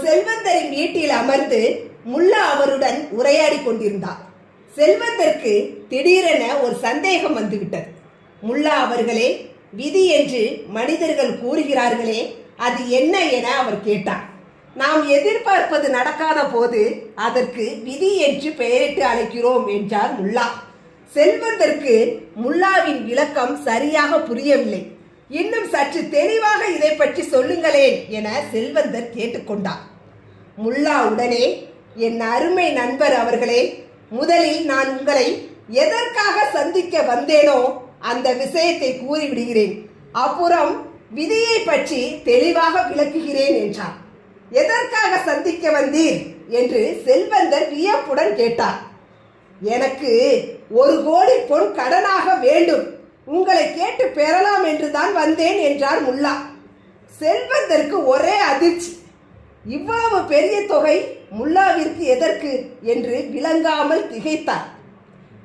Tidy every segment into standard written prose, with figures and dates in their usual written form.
செல்வந்தரின் வீட்டில் அமர்ந்து முல்லா அவருடன் உரையாடி கொண்டிருந்தார். செல்வந்தருக்கு திடீரென ஒரு சந்தேகம் வந்துவிட்டது. முல்லா அவர்களே, விதி என்று மனிதர்கள் கூறுகிறார்களே, அது என்ன என அவர் கேட்டார். நாம் எதிர்பார்ப்பது நடக்காத போது அதற்கு விதி என்று பெயரிட்டு அழைக்கிறோம் என்றார் முல்லா. செல்வந்தருக்கு முல்லாவின் விளக்கம் சரியாக புரியவில்லை. இன்னும் சற்று தெளிவாக இதை பற்றி சொல்லுங்களேன் என செல்வந்தர் கேட்டுக்கொண்டார். முல்லா உடனே, என் அருமை நண்பர் அவர்களே, முதலில் நான் உங்களை எதற்காக சந்திக்க வந்தேனோ அந்த விஷயத்தை கூறிவிடுகிறேன். அப்புறம் விதியை பற்றி தெளிவாக விளக்குகிறேன் என்றார். எதற்காக சந்திக்க வந்தீர் என்று செல்வந்தர் வியப்புடன் கேட்டார். எனக்கு 1 கோடி பொன் கடனாக வேண்டும், உங்களை கேட்டு பெறலாம் என்றுதான் வந்தேன் என்றார் முல்லா. செல்வந்தருக்கு ஒரே அதிர்ச்சி. இவ்வளவு பெரிய தொகை முல்லாவிற்கு எதற்கு என்று விளங்காமல் திகைத்தார்.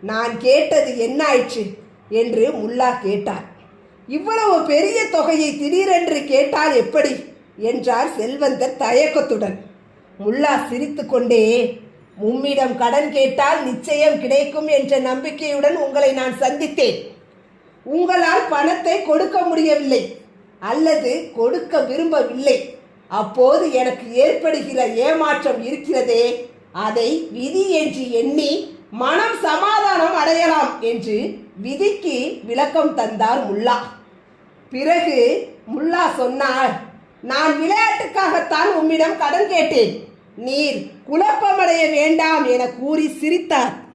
நான் கேட்டது என்ன ஆயிற்று என்று முல்லா கேட்டார். இவ்வளவு பெரிய தொகையை திடீரென்று கேட்டால் எப்படி என்றார் செல்வந்தர் தயக்கத்துடன். முல்லா சிரித்து கொண்டே, உம்மிடம் கடன் கேட்டால் நிச்சயம் கிடைக்கும் என்ற நம்பிக்கையுடன் உங்களை நான் சந்தித்தேன். உங்களால் பணத்தை கொடுக்க முடியவில்லை அல்லது கொடுக்க விரும்பவில்லை. அப்போது எனக்கு ஏற்படுகிற ஏமாற்றம் இருக்கிறதே, அதை விதி என்று எண்ணி மனம் சமாதானம் அடையலாம் என்று விதிக்கு விளக்கம் தந்தார் முல்லா. பிறகு முல்லா சொன்னார், நான் விளையாட்டுக்காகத்தான் உம்மிடம் கடன் கேட்டேன், நீர் குழப்பமடைய வேண்டாம் என கூறி சிரித்தார்.